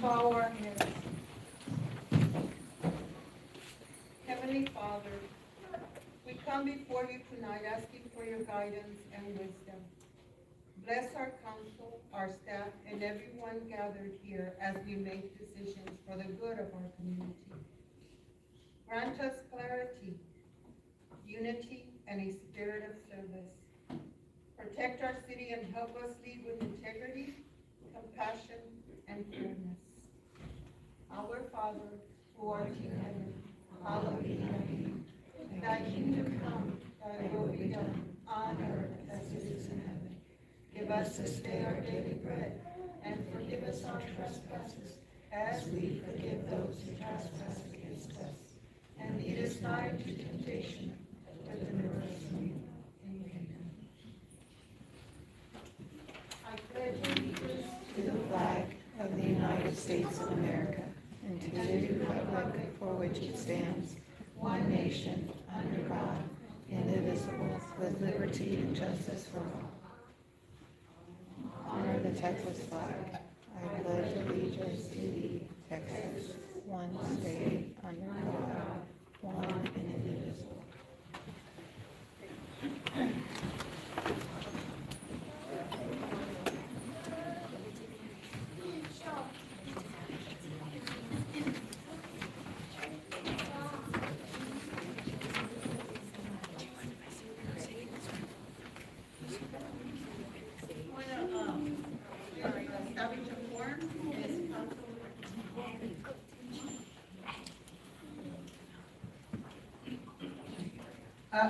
bow our heads. Heavenly Father, we come before you tonight asking for your guidance and wisdom. Bless our council, our staff, and everyone gathered here as we make decisions for the good of our community. Grant us clarity, unity, and a spirit of service. Protect our city and help us lead with integrity, compassion, and fairness. Our Father, who art in heaven, hallowed be thy name. Thy kingdom come, thy will be done, on earth as it is in heaven. Give us this day our daily bread, and forgive us our trespasses, as we forgive those who trespass against us. And lead us not into temptation, but deliver us from evil. Amen. I pledge allegiance to the flag of the United States of America, and to the republic for which it stands, one nation, under God, indivisible, with liberty and justice for all. Honor the Texas flag. I pledge allegiance to thee, Texas, one state, under God, one and indivisible.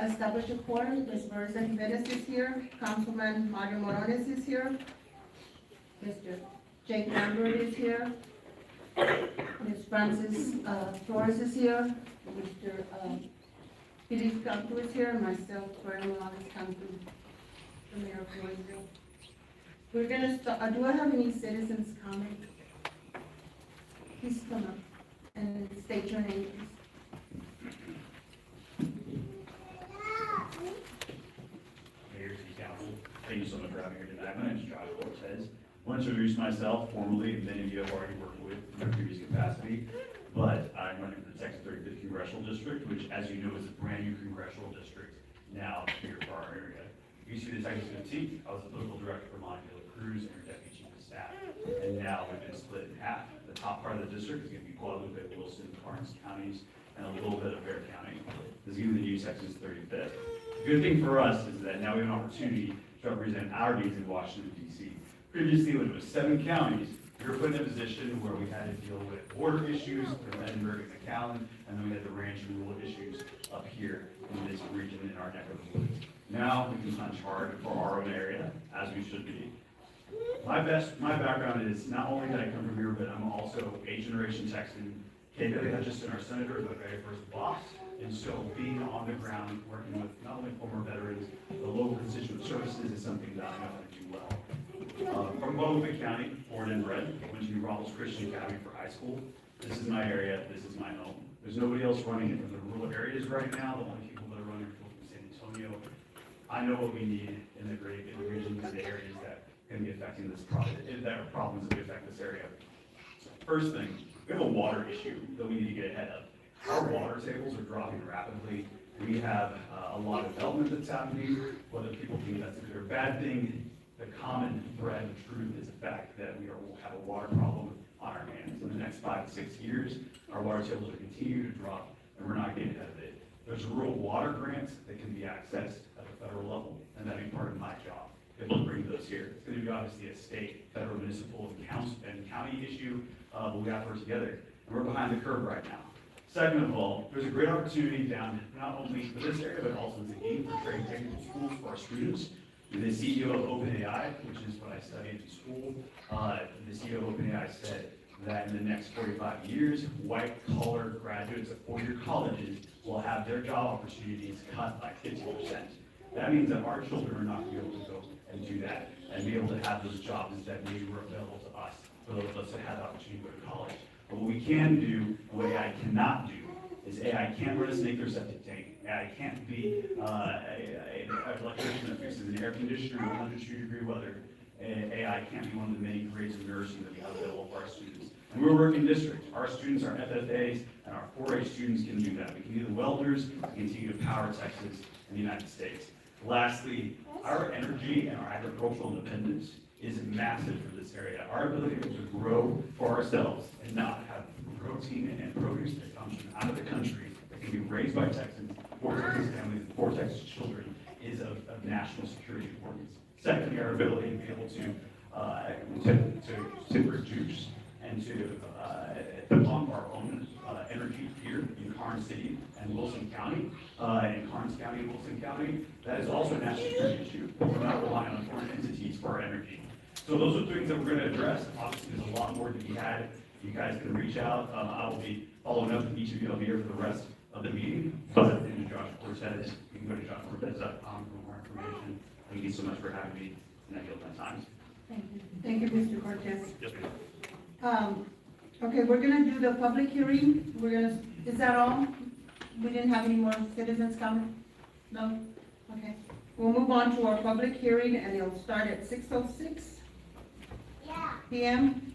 Establish a quorum. Ms. Marissa Jimenez is here. Councilman Mario Morones is here. Mr. Jake Lambert is here. Ms. Francis Flores is here. Mr. Philip Cantu is here. Myself, Fernando Cantu, the mayor of Floresville. We're gonna start. Do I have any citizens comment? Please come up and state your name, please. Thank you so much for having me here tonight. My name is Josh Cortez. I want to introduce myself formally, and many of you have already worked with in my previous capacity, but I'm running for the Texas 35th Congressional District, which, as you know, is a brand new congressional district now here for our area. You see the Texas 15th, I was the political director for Montana Cruz and her deputy chief of staff, and now we've been split in half. The top part of the district is going to be Guadalupe, Wilson, Karnes counties, and a little bit of Bexar County. This is going to be the new Texas 35th. The good thing for us is that now we have an opportunity to represent our needs in Washington, D.C. Previously, when it was 7 counties, we were put in a position where we had to deal with border issues from Edinburgh and McAllen, and then we had the ranch and rural issues up here in this region in our neck of the woods. Now we can punch hard for our own area, as we should be. My background is not only that I come from here, but I'm also a generation Texan. KW Hutchison, our senator, was my very first boss. And so being on the ground, working with not only former veterans, the local constituent services is something that I know how to do well. From Guadalupe County, born and bred, went to New Braunfels Christian Academy for high school. This is my area, this is my home. There's nobody else running it from the rural areas right now. The only people that are running are from San Antonio. I know what we need in the regions and the areas that can be affecting this problem, that are problems that we affect this area. First thing, we have a water issue that we need to get ahead of. Our water tables are dropping rapidly. We have a lot of development that's happening. Whether people think that's a good or bad thing, the common thread of truth is the fact that we will have a water problem on our hands. In the next 5 to 6 years, our water tables will continue to drop, and we're not getting ahead of it. There's rural water grants that can be accessed at the federal level, and that'd be part of my job. If we'll bring those here. It's going to be obviously a state, federal, municipal, and county issue, but we have to work together. And we're behind the curve right now. Second of all, there's a great opportunity down not only for this area, but also in the for trade technical schools for our students. The CEO of OpenAI, which is what I studied in school, the CEO of OpenAI said that in the next 45 years, white-collar graduates of 4-year colleges will have their job opportunities cut by 50%. That means that our children are not going to be able to go and do that and be able to have those jobs that maybe were available to us, for those of us that had the opportunity to go to college. But what we can do, and what AI cannot do, is AI can't run a snake through a septic tank. AI can't be an electrician that fixes an air conditioner in 102-degree weather. AI can't be one of the many grades of nursing that we have available for our students. And we're a working district. Our students are FFAs, and our 4-H students can do that. We can be the welders, we can continue to power Texas and the United States. Lastly, our energy and our agricultural independence is massive for this area. Our ability to grow for ourselves and not have protein and produce that comes from out of the country that can be raised by Texans, for Texas families, and for Texas children is of national security importance. Secondly, our ability to be able to produce and to pump our own energy here in Karnes City and Wilson County, in Karnes County and Wilson County, that is also a national security issue. We're not relying on foreign entities for our energy. So those are things that we're going to address. Obviously, there's a lot more to be had. You guys can reach out. I will be following up with each of you. I'll be here for the rest of the meeting. But in Josh Cortez, you can go to joshcortez.com for more information. Thank you so much for having me, and I yield my time. Thank you, Mr. Cortez. Yes, ma'am. Okay, we're gonna do the public hearing. Is that all? We didn't have any more citizens comment? No? Okay. We'll move on to our public hearing, and it'll start at 6:06 p.m.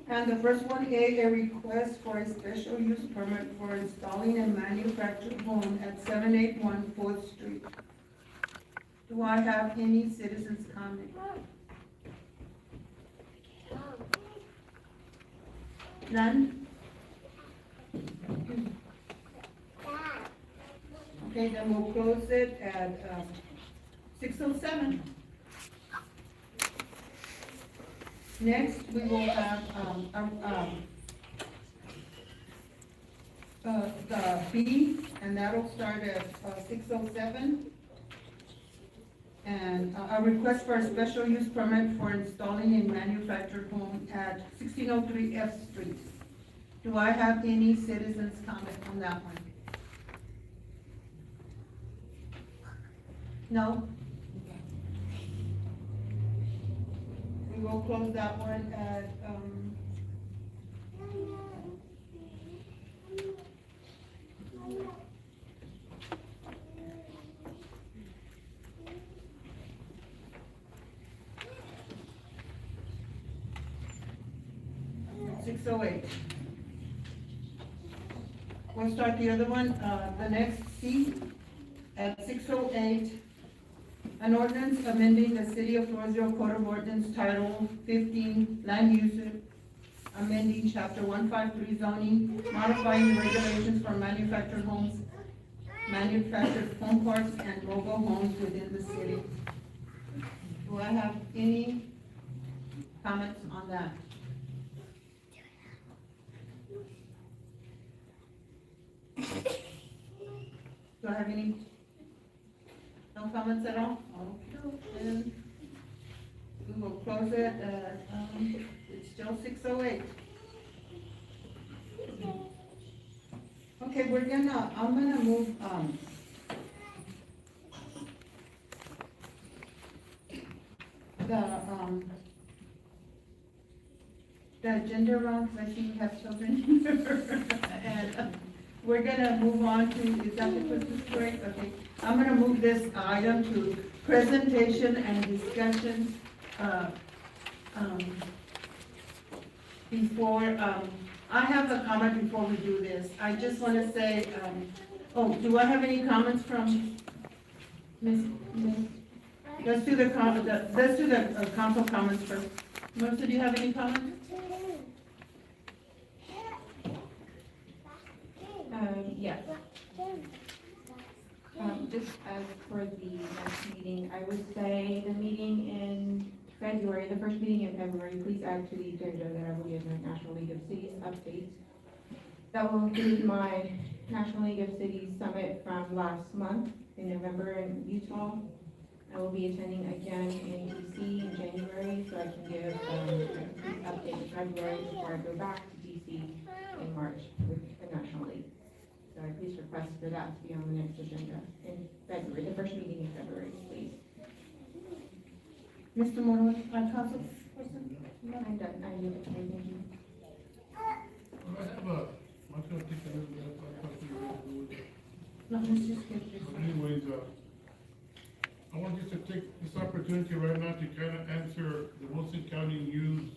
And the first one, a request for a special use permit for installing a manufactured home at 781 4th Street. Do I have any citizens comment? None? Okay, then we'll close it at 6:07. Next, we will have the B, and that'll start at 6:07. And a request for a special use permit for installing a manufactured home at 1603 F Street. Do I have any citizens comment on that one? No? We will close that one at, 6:08. We'll start the other one, the next C, at 6:08. An ordinance amending the City of Floresville Code of Ordinance Title 15, Land Use, amending Chapter 153 zoning, modifying the regulations for manufactured homes, manufactured home parks, and mobile homes within the city. Do I have any comments on that? Do I have any? No comments at all? Okay, then we will close it at, it's still 6:08. Okay, I'm gonna move, the agenda around, because I see we have children. And, we're gonna move on to, is that the Christmas break? Okay, I'm gonna move this item to presentation and discussion, before, I have a comment before we do this. I just wanna say, do I have any comments from Ms.? Let's do the council comments first. Melissa, do you have any comments? Yes. Just as for the next meeting, I would say the meeting in February, the first meeting in February, please add to the agenda that I will give a National League of Cities update. That will include my National League of Cities Summit from last month in November in Utah. I will be attending again in DC in January, so I can give a complete update in February before I go back to DC in March with the National League. So I please request for that to be on the next agenda in February, the first meeting in February, please. Mr. Moore, council person? I'm done, I need it, thank you. I'm gonna take a little bit of time to do it. No, let's just get this. But anyways, I want just to take this opportunity right now to kind of answer the Wilson County News,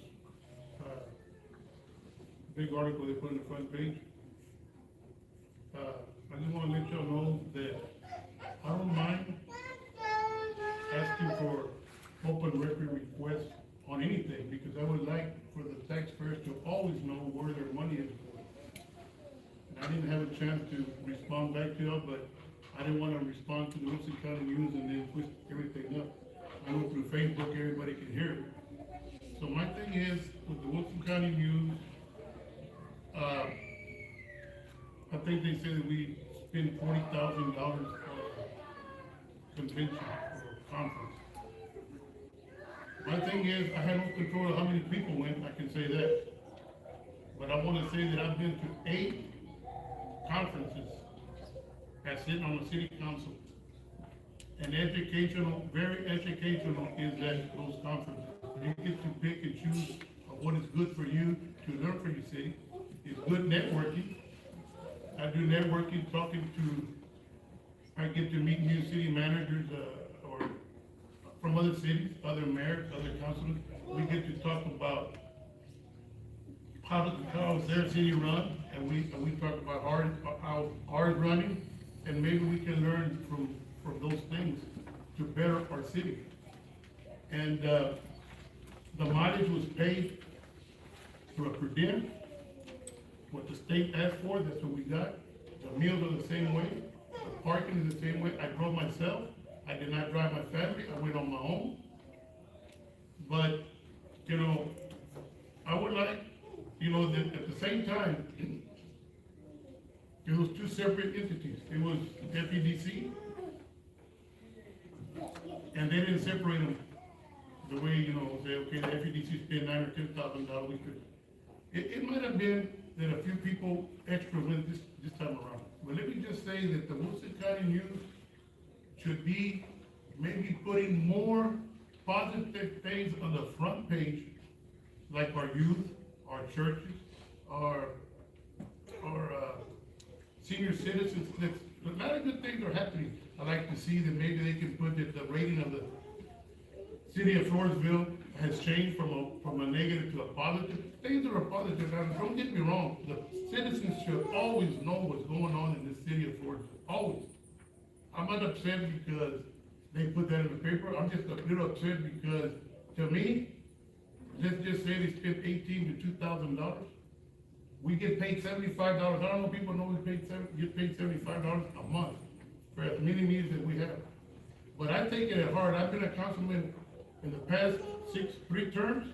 big article they put on the front page. I just want to let y'all know that I don't mind asking for open record requests on anything, because I would like for the taxpayers to always know where their money is going. And I didn't have a chance to respond back to y'all, but I didn't want to respond to the Wilson County News and then twist everything up. I know through Facebook, everybody can hear it. So my thing is, with the Wilson County News, I think they say that we spend $40,000 for a convention or conference. My thing is, I had no control of how many people went, I can say that. But I wanna say that I've been to 8 conferences as sitting on the city council. And educational, very educational is that those conferences. You get to pick and choose what is good for you to learn for your city. It's good networking. I do networking, I get to meet new city managers, or from other cities, other mayors, other councilors. We get to talk about how is their city run, and we talk about how ours running, and maybe we can learn from those things to better our city. And, the mileage was paid through a per diem. What the state asked for, that's what we got. The meals are the same way, the parking is the same way. I drove myself, I did not drive my family, I went on my own. But, you know, I would like, you know, that at the same time, it was 2 separate entities. It was FEDC, and they didn't separate them the way, you know, say, okay, the FEDC spent $9,000 or $10,000, we could. It might have been that a few people extra went this time around. But let me just say that the Wilson County News should be maybe putting more positive things on the front page, like our youth, our churches, our senior citizens. A lot of good things are happening. I like to see that maybe they can put that the rating of the city of Floresville has changed from a negative to a positive. Things that are positive. Now, don't get me wrong, the citizens should always know what's going on in the city of Floresville, always. I'm not upset because they put that in the paper. I'm just a little upset because, to me, let's just say they spent $1,800 to $2,000. We get paid $75. I don't know, people know we get paid $75 a month for as many meetings that we have. But I take it at heart. I've been a councilman in the past 3 terms,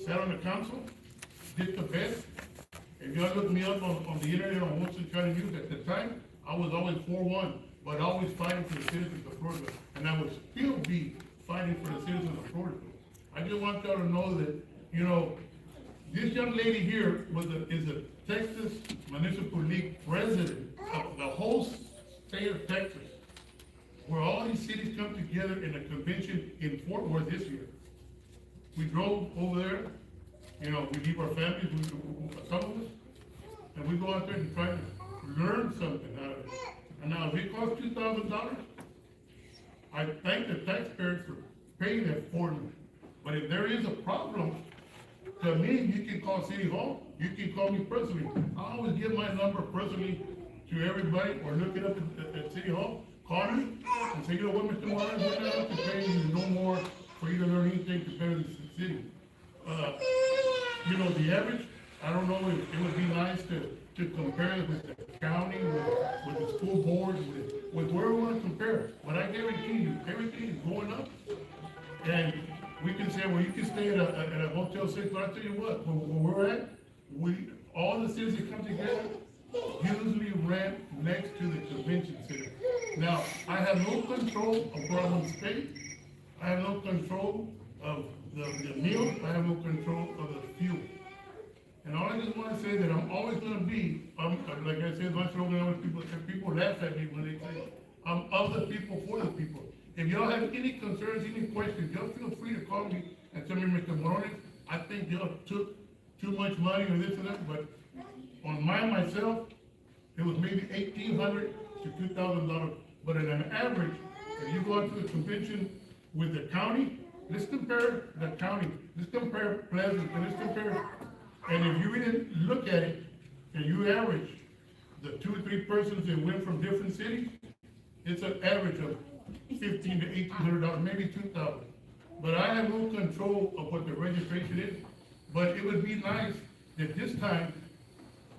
sat on the council, did the best. If y'all look me up on the internet on Wilson County News, at the time, I was always 4-1, but always fighting for the citizens of Florida. And I would still be fighting for the citizens of Florida. I just want y'all to know that, you know, this young lady here is a Texas Municipal League president of the whole state of Texas, where all these cities come together in a convention in Fort Worth this year. We drove over there, you know, we leave our families, some of us, and we go out there and try to learn something out of it. And now, if it costs $2,000, I thank the taxpayers for paying that for me. But if there is a problem, to me, you can call City Hall, you can call me personally. I always give my number personally to everybody, or look it up at City Hall, call me, and say, you know what, Mr. Morales, we're not going to pay you no more for you to learn anything to better the city. You know, the average, I don't know, it would be nice to compare it with the county, with the school board, with where we want to compare it. But I guarantee you, everything is going up. And we can say, well, you can stay at a Hotel 6, but I tell you what, where we're at, all the cities that come together usually rent next to the convention center. Now, I have no control of where I'm going to stay. I have no control of the meal. I have no control of the fuel. And all I just want to say that I'm always going to be, like I said, my slogan, people laugh at me when they say, I'm of the people, for the people. If y'all have any concerns, any questions, y'all feel free to call me and tell me, Mr. Morales, I think y'all took too much money or this and that, but on myself, it was maybe $1,800 to $2,000. But at an average, If you go out to the convention with the county, let's compare the county, let's compare Pleasant, and let's compare, and if you really look at it, and you average the 2 or 3 persons that went from different cities, it's an average of $1,500 to $1,800, maybe $2,000. But I have no control of what the registration is, but it would be nice if this time,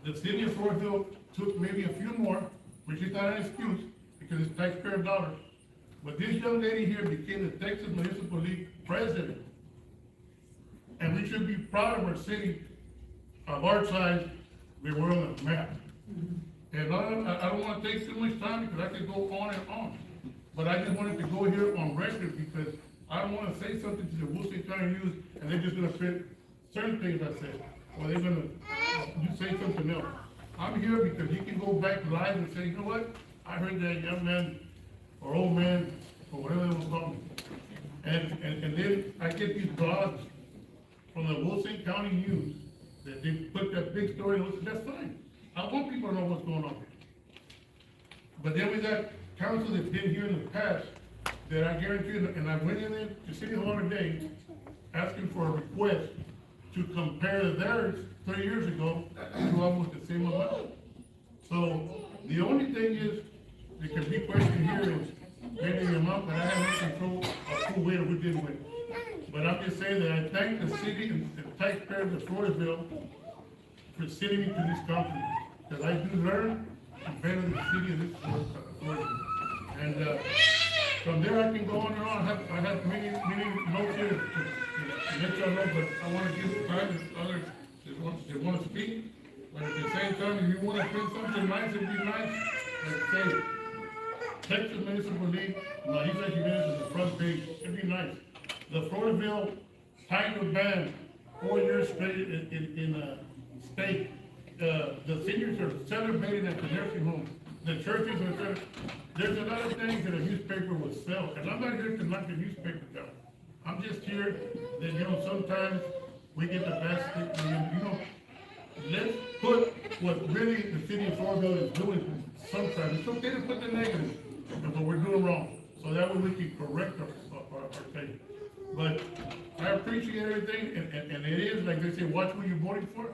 the city of Floresville took maybe a few more, which is not an excuse, because it's taxpayer dollars. But this young lady here became the Texas Municipal League president. And we should be proud of our city, of our size, we were on the map. And I don't wanna take too much time, because I could go on and on. But I just wanted to go here on record, because I don't wanna say something to the Wilson County News, and they're just gonna print certain things I said, or they're gonna say something else. I'm here because you can go back live and say, you know what? I heard that young man, or old man, or whatever they want to call me. And then I get these blogs from the Wilson County News, that they put that big story, and that's fine. I want people to know what's going on. But then we got council that's been here in the past, that I guarantee you, and I went in there to City Hall today, asking for a request to compare theirs 3 years ago to almost the same amount. So, the only thing is, there can be questioned here is maybe the amount, but I have no control of who win or who didn't win. But I'm just saying that I thank the city and the taxpayers of Floresville for sending me to this conference, because I do learn and better the city of this Floresville. And from there I can go on and on. I have many notes here to let y'all know, but I want to give time to others that want to speak. But at the same time, if you want to print something nice, it'd be nice. Like say, Texas Municipal League, he's actually been to the front page. It'd be nice. The Floresville Tiger Band, 4 years straight in a state. The seniors are celebrating at the nursing home. The churches are celebrating. There's a lot of things that a newspaper will sell, and I'm not here to knock the newspaper down. I'm just here that, you know, sometimes we get the best, you know, let's put what really the city of Floresville is doing sometimes. It's okay to put the negative, and what we're doing wrong, so that way we can correct our thing. But I appreciate everything, and it is, like they say, watch who you're voting for.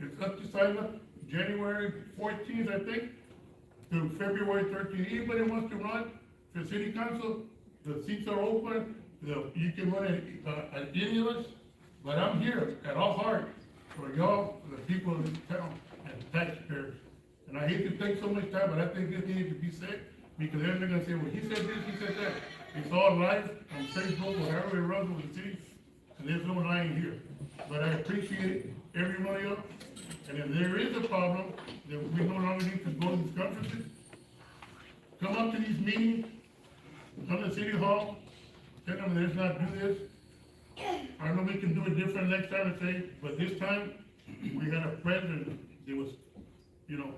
It's up to sign up January 14th, I think, to February 13th. Anybody wants to run for city council, the seats are open, you can run at any of us, but I'm here at all heart for y'all, the people of this town, and taxpayers. And I hate to take so much time, but I think this needs to be said, because they're gonna say, well, he said this, he said that. It's all live on Facebook, whatever it runs with the city, and there's no lying here. But I appreciate every one of y'all, and if there is a problem, that we no longer need to go to these conferences, come up to these meetings, come to City Hall, tell them let's not do this. I know we can do it different next time and say, but this time, we had a president, it was, you know,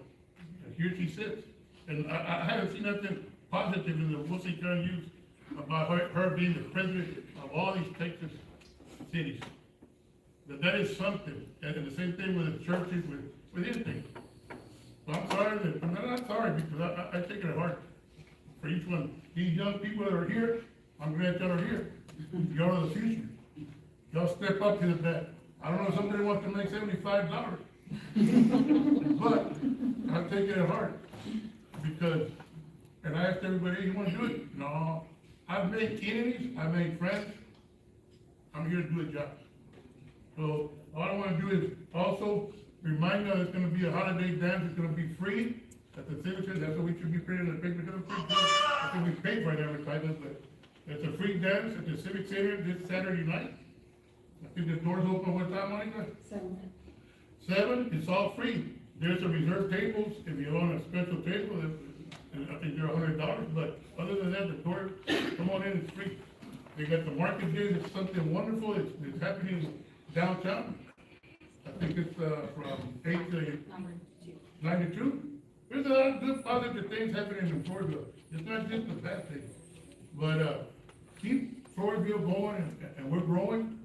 here she sits. And I haven't seen nothing positive in the Wilson County News about her being the president of all these Texas cities. That is something, and the same thing with the churches, with anything. So I'm sorry, I'm not sorry, because I take it at heart for each one. These young people that are here, I'm glad y'all are here. Y'all are the future. Y'all step up to the bat. I don't know if somebody wants to make $75, but I take it at heart, because, and I asked everybody, hey, you want to do it? No, I've made enemies, I've made friends. I'm here to do a job. So all I want to do is also remind you there's going to be a holiday dance. It's going to be free at the Citizen. That's what we should be printing in the paper. I think we paid for it advertisement, but it's a free dance at the Civic Center this Saturday night. I think the doors open what time, Monica? 7. It's all free. There's a reserved tables if you own a special table. And I think they're $100. But other than that, the door, come on in. It's free. They got the market day. It's something wonderful. It's happening downtown. I think it's from 8 to 9 to 2. There's a lot of good positive things happening in Floresville. It's not just the bad things. But keep Floresville going, and we're growing,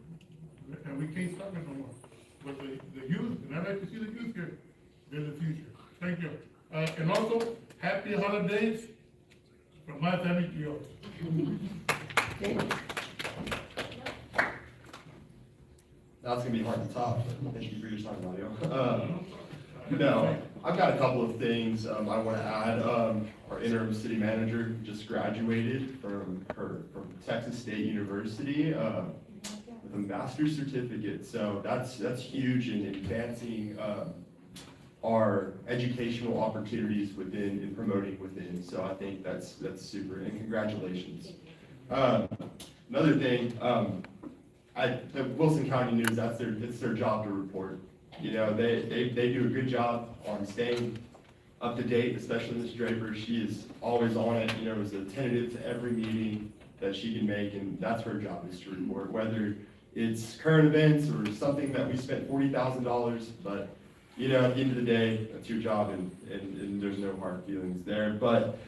and we can't stop it no more. But the youth, and I'd like to see the youth here, they're the future. Thank you. And also, happy holidays From my family to yours. That's gonna be hard to top, but thank you for your time, Mario. No, I've got a couple of things, I wanna add. Our interim city manager just graduated from Texas State University, with a master's certificate, so that's huge in advancing, our educational opportunities within and promoting within, so I think that's super, and congratulations. Another thing, the Wilson County News, it's their job to report. You know, they do a good job on staying up to date, especially Ms. Draper. She is always on it, you know, is attentive to every meeting that she can make, and that's her job, is to report, whether it's current events or something that we spent $40,000, but, you know, at the end of the day, that's your job, and there's no hard feelings there. But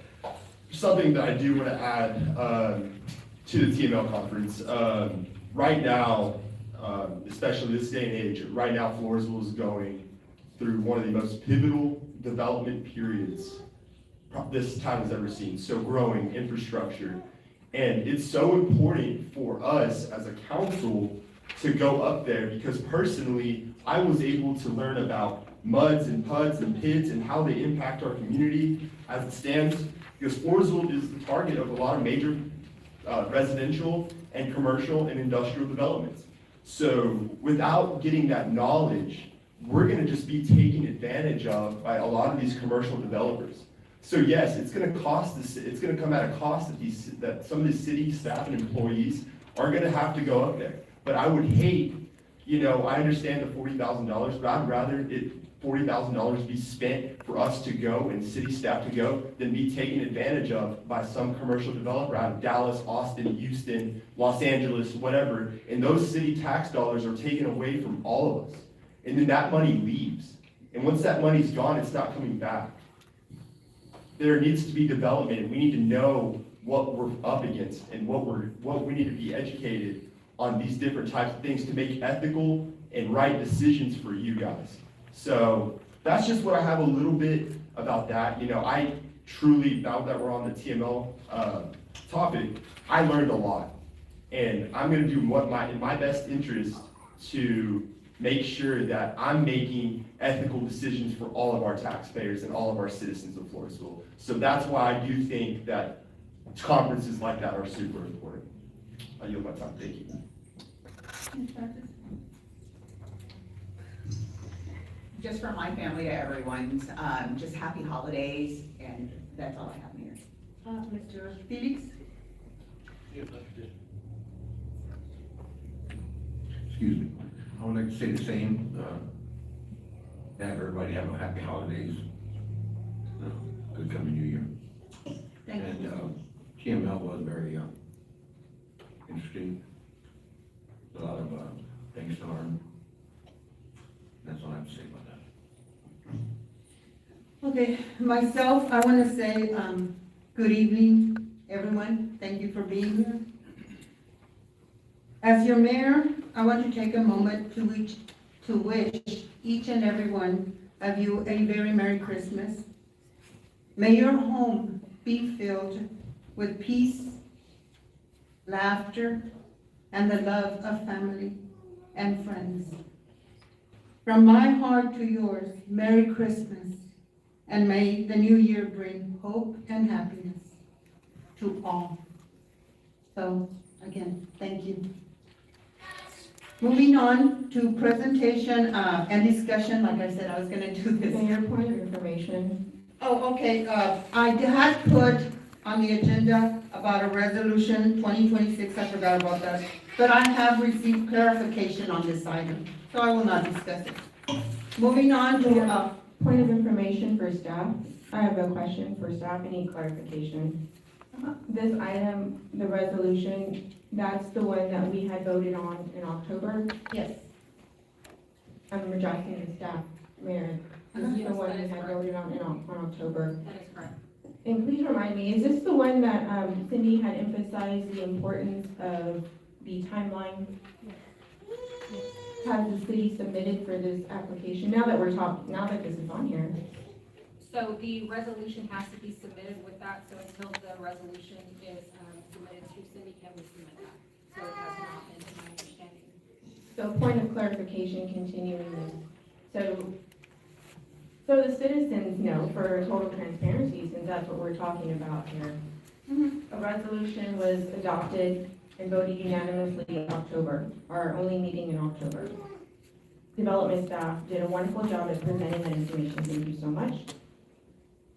something that I do want to add to the TML conference, right now, especially this day and age, right now Floresville is going through one of the most pivotal development periods this town has ever seen. So growing infrastructure. And it's so important for us as a council to go up there, because personally, I was able to learn about MUDs and PUDs and PIDs and how they impact our community as it stands, because Floresville is the target of a lot of major residential and commercial and industrial developments. So without getting that knowledge, we're gonna just be taken advantage of by a lot of these commercial developers. So yes, it's gonna cost us, it's gonna come at a cost that some of the city staff and employees are gonna have to go up there. But I would hate, you know, I understand the $40,000, but I'd rather $40,000 be spent for us to go and city staff to go than be taken advantage of by some commercial developer out of Dallas, Austin, Houston, Los Angeles, whatever. And those city tax dollars are taken away from all of us. And then that money leaves. And once that money's gone, it's not coming back. There needs to be development. We need to know what we're up against and what we need to be educated on these different types of things to make ethical and right decisions for you guys. So that's just what I have a little bit about that. You know, I truly, now that we're on the TML topic, I learned a lot. And I'm gonna do in my best interest to make sure that I'm making ethical decisions for all of our taxpayers and all of our citizens of Floresville. So that's why I do think that conferences like that are super important. I yield my time, thank you. Just from my family to everyone's, just happy holidays, and that's all I have here. Mr. Felix? Excuse me. I would like to say the same, have everybody have a happy holidays, good coming new year. Thank you. And, TML was very, interesting. A lot of, things to learn. That's all I have to say about that. Okay, myself, I want to say, good evening, everyone. Thank you for being here. As your mayor, I want to take a moment to wish each and every one of you a very Merry Christmas. May your home be filled with peace, laughter, and the love of family and friends. From my heart to yours, Merry Christmas, and may the new year bring hope and happiness to all. So, again, thank you. Moving on to presentation and discussion, like I said, I was gonna do this. Mayor, point of information. Oh, okay, I had put on the agenda about a resolution 2026, I forgot about that, but I have received clarification on this item, so I will not discuss it. Moving on to, Point of information for staff. I have a question for staff, I need clarification. This item, the resolution, that's the one that we had voted on in October? yes, I'm addressing the staff, Mayor. This is the one we had voted on on October. That is correct. And please remind me, is this the one that Cindy had emphasized the importance of the timeline? Has the city submitted for this application? Now that we're talking, now that this is on here. So the resolution has to be submitted with that, so until the resolution is submitted to Cindy, can we submit that? So it has not been, to my understanding. So point of clarification, continuing this. So the citizens know, for total transparency, since that's what we're talking about here. A resolution was adopted and voted unanimously in October, our only meeting in October. Development staff did a wonderful job at presenting that information, thank you so much.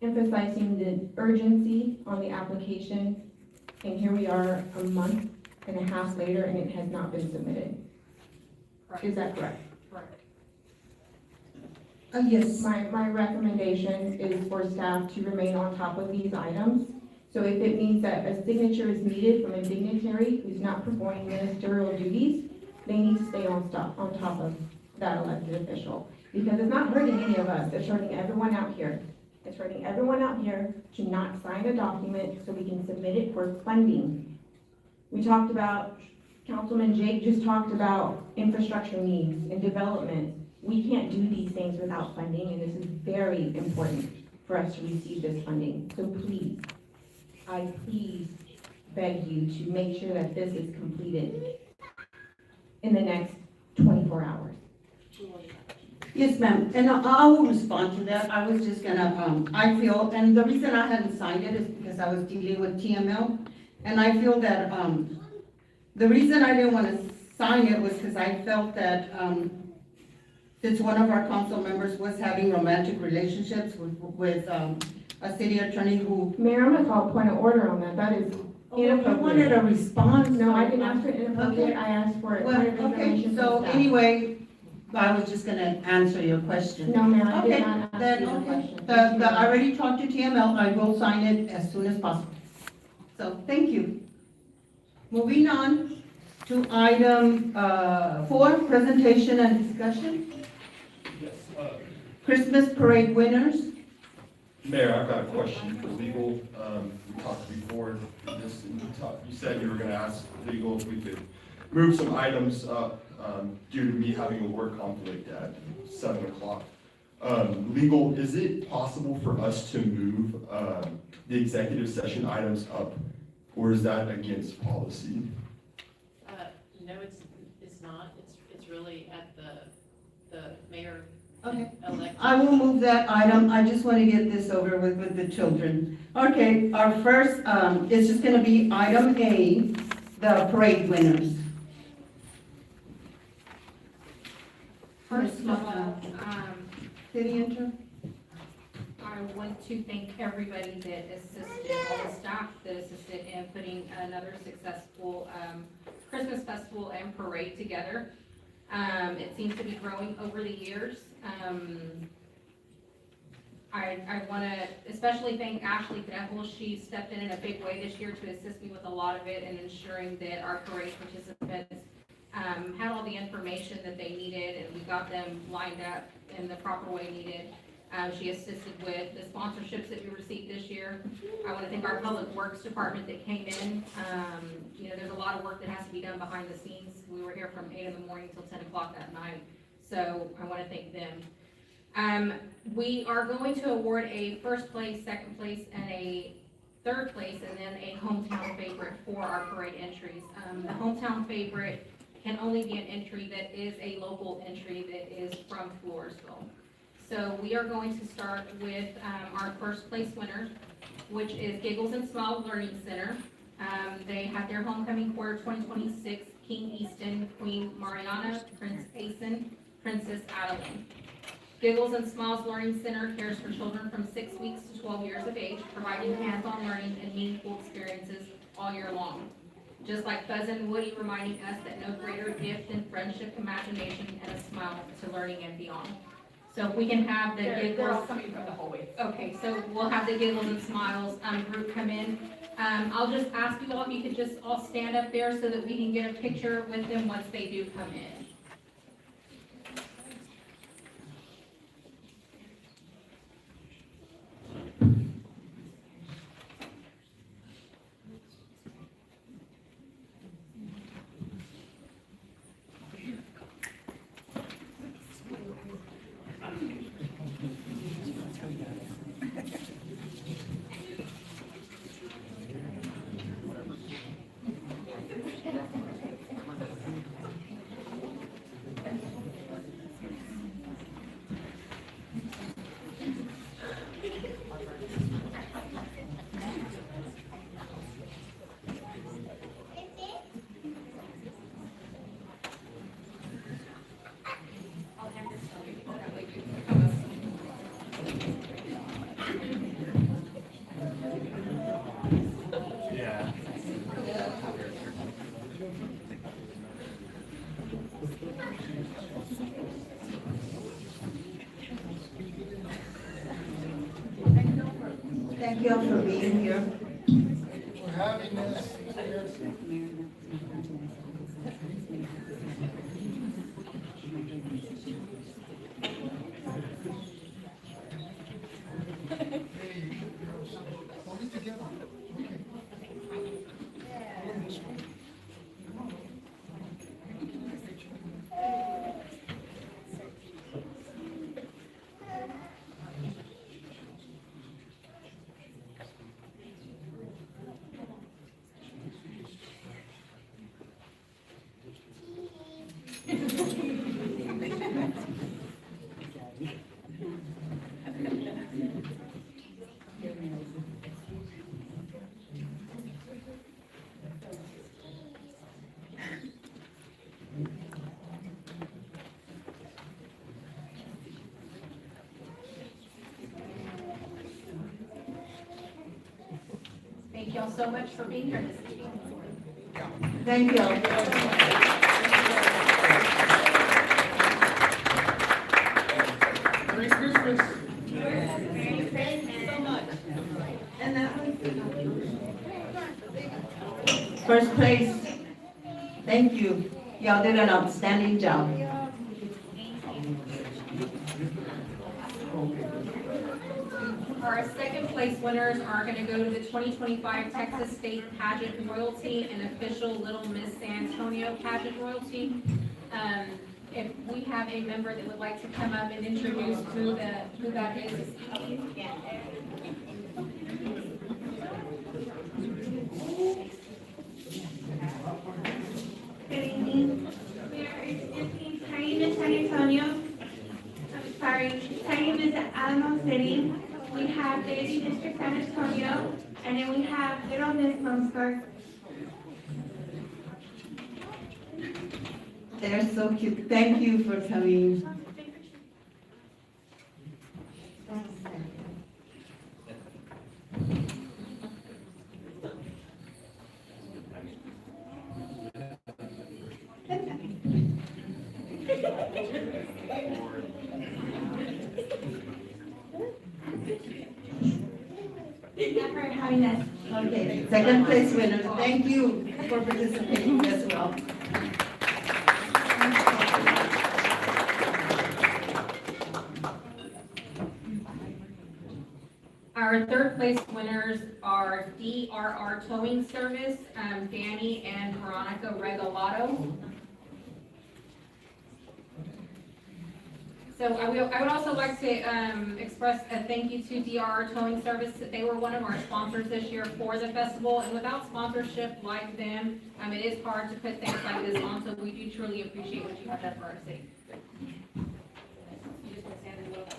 Emphasizing the urgency on the application, and here we are a month and a half later and it has not been submitted. Correct. Is that correct? Correct. Yes. My recommendation is for staff to remain on top of these items. So if it means that a signature is needed from a dignitary who's not performing ministerial duties, they need to stay on top of that elected official. Because it's not hurting any of us, it's hurting everyone out here. It's hurting everyone out here to not sign a document so we can submit it for funding. We talked about, Councilman Jake just talked about infrastructure needs and development. We can't do these things without funding, and this is very important for us to receive this funding. So please, I please beg you to make sure that this is completed in the next 24 hours. Yes, ma'am, and I will respond to that. I was just gonna, I feel, and the reason I hadn't signed it is because I was dealing with TML. And I feel that, the reason I didn't wanna sign it was because I felt that, since one of our council members was having romantic relationships with a city attorney who. Mayor, I'm gonna call point of order on that. That is You wanted a response. No, I didn't ask for inappropriate, Okay. I asked for a Well, point of okay, information so from staff. anyway, I was just gonna answer your question. No, ma'am, I did Okay, not ask then, you a okay, question. I already talked to TML, I will sign it as soon as possible. So, thank you. Moving on to item, 4, presentation and discussion. Yes, Christmas parade winners. Mayor, I've got a question for legal. We talked before this, and you said you were gonna ask legal if we could move some items up, due to me having a work conflict at 7 o'clock. Legal, is it possible for us to move, the executive session items up, or is that against policy? No, it's not, it's really at the mayor Okay. elect. I will move that item, I just want to get this over with the children. Okay, our first, is just gonna be item A, the parade winners. First of all, City intern? I want to thank everybody that assisted, all the staff that assisted in putting another successful Christmas festival and parade together. It seems to be growing over the years. I want to especially thank Ashley Greppel. She stepped in a big way this year to assist me with a lot of it and ensuring that our parade participants had all the information that they needed and we got them lined up in the proper way needed. She assisted with the sponsorships that we received this year. I want to thank our Public Works Department that came in. You know, there's a lot of work that has to be done behind the scenes. We were here from 8 in the morning till 10 o'clock that night, so I want to thank them. We are going to award a first place, second place, and a third place, and then a hometown favorite for our parade entries. The hometown favorite can only be an entry that is a local entry that is from Floresville. So we are going to start with our first place winner, which is Giggles and Smiles Learning Center. They had their homecoming quarter 2026, King Easton, Queen Mariana, Prince Asen, Princess Adeline. Giggles and Smiles Learning Center cares for children from 6 weeks to 12 years of age, providing hands-on learning and meaningful experiences all year long. Just like Buzz and Woody reminding us that no greater gift than friendship, imagination, and a smile to learning and beyond. So if we can have the Giggles. They're all coming from the hallway. Okay, so we'll have the Giggles and Smiles group come in. I'll just ask you all if you could just all stand up there so that we can get a picture with them once they do come in. thank you all for being here. For having us. Hey, girls, hold it together. Okay. Hold this one. Thank y'all so much for being here this evening. Thank you all. Merry Christmas. And that was first place. Thank you. Y'all did an outstanding job. Our second place winners are gonna go to the 2025 Texas State Pageant Royalty and official Little Miss San Antonio Pageant Royalty. If we have a member that would like to come up and introduce who that is this evening. Good evening. We are introducing Tiny Miss San Antonio. I'm sorry, Tiny Miss Alamo City. We have Lady District San Antonio, and then we have Little Miss Mumsburg. They're so cute. Thank you for coming. Thank you for having us. Okay, second place winner. Thank you for participating as well. Our third place winners are DRR Towing Service, Danny and Veronica Regalado. So I would also like to express a thank you to DRR Towing Service. They were one of our sponsors this year for the festival, and without sponsorship like them, it is hard to put things like this on, so we do truly appreciate what you have done for our city. You just want to stand a little bit.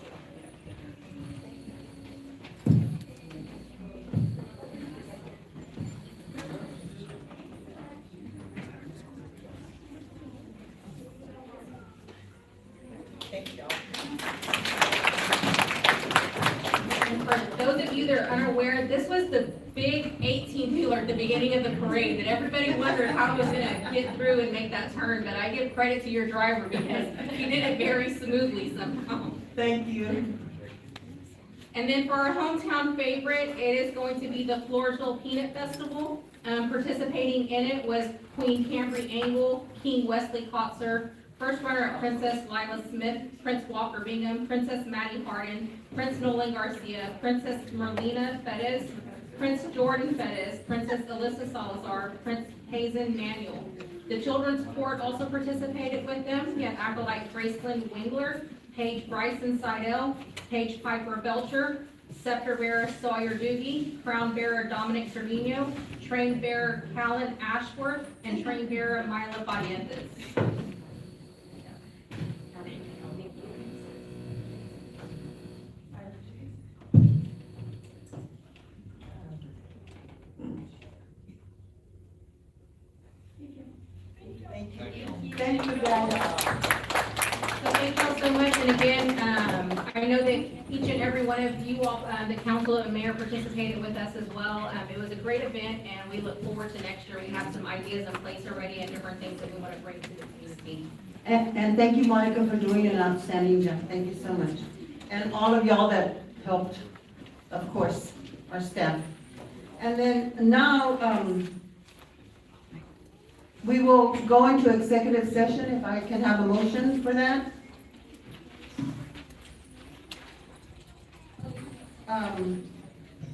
And for those of you that are unaware, this was the big 18-wheeler at the beginning of the parade that everybody wondered how it was gonna get through and make that turn, but I give credit to your driver because he did it very smoothly somehow. Thank you. And then for our hometown favorite, it is going to be the Floresville Peanut Festival. Participating in it was Queen Cambry Angle, King Wesley Kotzer, first runner-up Princess Lila Smith, Prince Walker Bingham, Princess Maddie Harden, Prince Nolan Garcia, Princess Merlina Fedez, Prince Jordan Fedez, Princess Alyssa Salazar, Prince Hazen Manuel. The children's court also participated with them. We had acolyte Gracelyn Wingler, Paige Bryson Seidel, Paige Piper Belcher, scepter bearer Sawyer Doogie, crown bearer Dominic Trevino, train bearer Callan Ashworth, and train bearer Mila Barrientos. Thank you, guys. So thank you all so much, and again, I know that each and every one of you all, the council and mayor participated with us as well. It was a great event, and we look forward to next year. We have some ideas in place already and different things that we want to bring to the community. And thank you, Monica, for doing an outstanding job. Thank you so much. And all of y'all that helped, of course, our staff. And then now, we will go into executive session, if I can have a motion for that.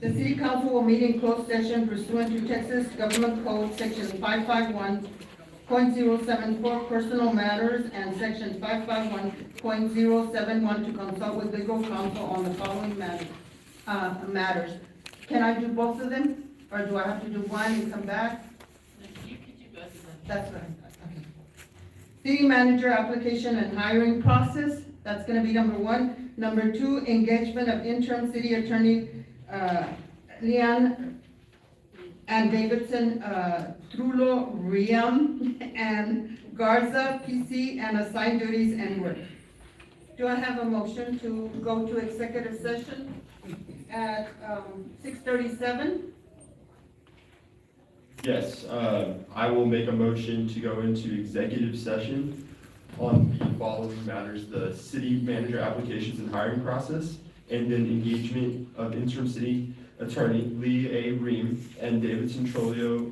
The city council will meet in closed session pursuant to Texas Government Code, section 551.074, personal matters, and section 551.071 to consult with legal counsel on the following matters. Can I do both of them, or do I have to do one and come back? You could do both of them. That's what I thought, okay. City manager application and hiring process, that's gonna be number one. Number two, engagement of interim city attorney, Leanne and Davidson, Trullo, Riam, and Garza, PC, and assigned duties and work. Do I have a motion to go to executive session at 6:37? Yes, I will make a motion to go into executive session on the following matters: the city manager applications and hiring process, and then engagement of interim city attorney Lee A. Ream and Davidson Trujillo,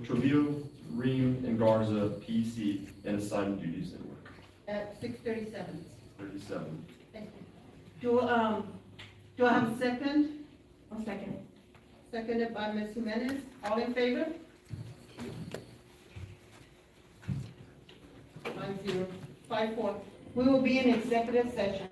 Ream, and Garza, PC, and assigned duties and work. At 6:37. 37. Thank you. Do I have a second? I'll second it. Seconded by Ms. Jimenez. All in favor? 5-0. 5-4. We will be in executive session.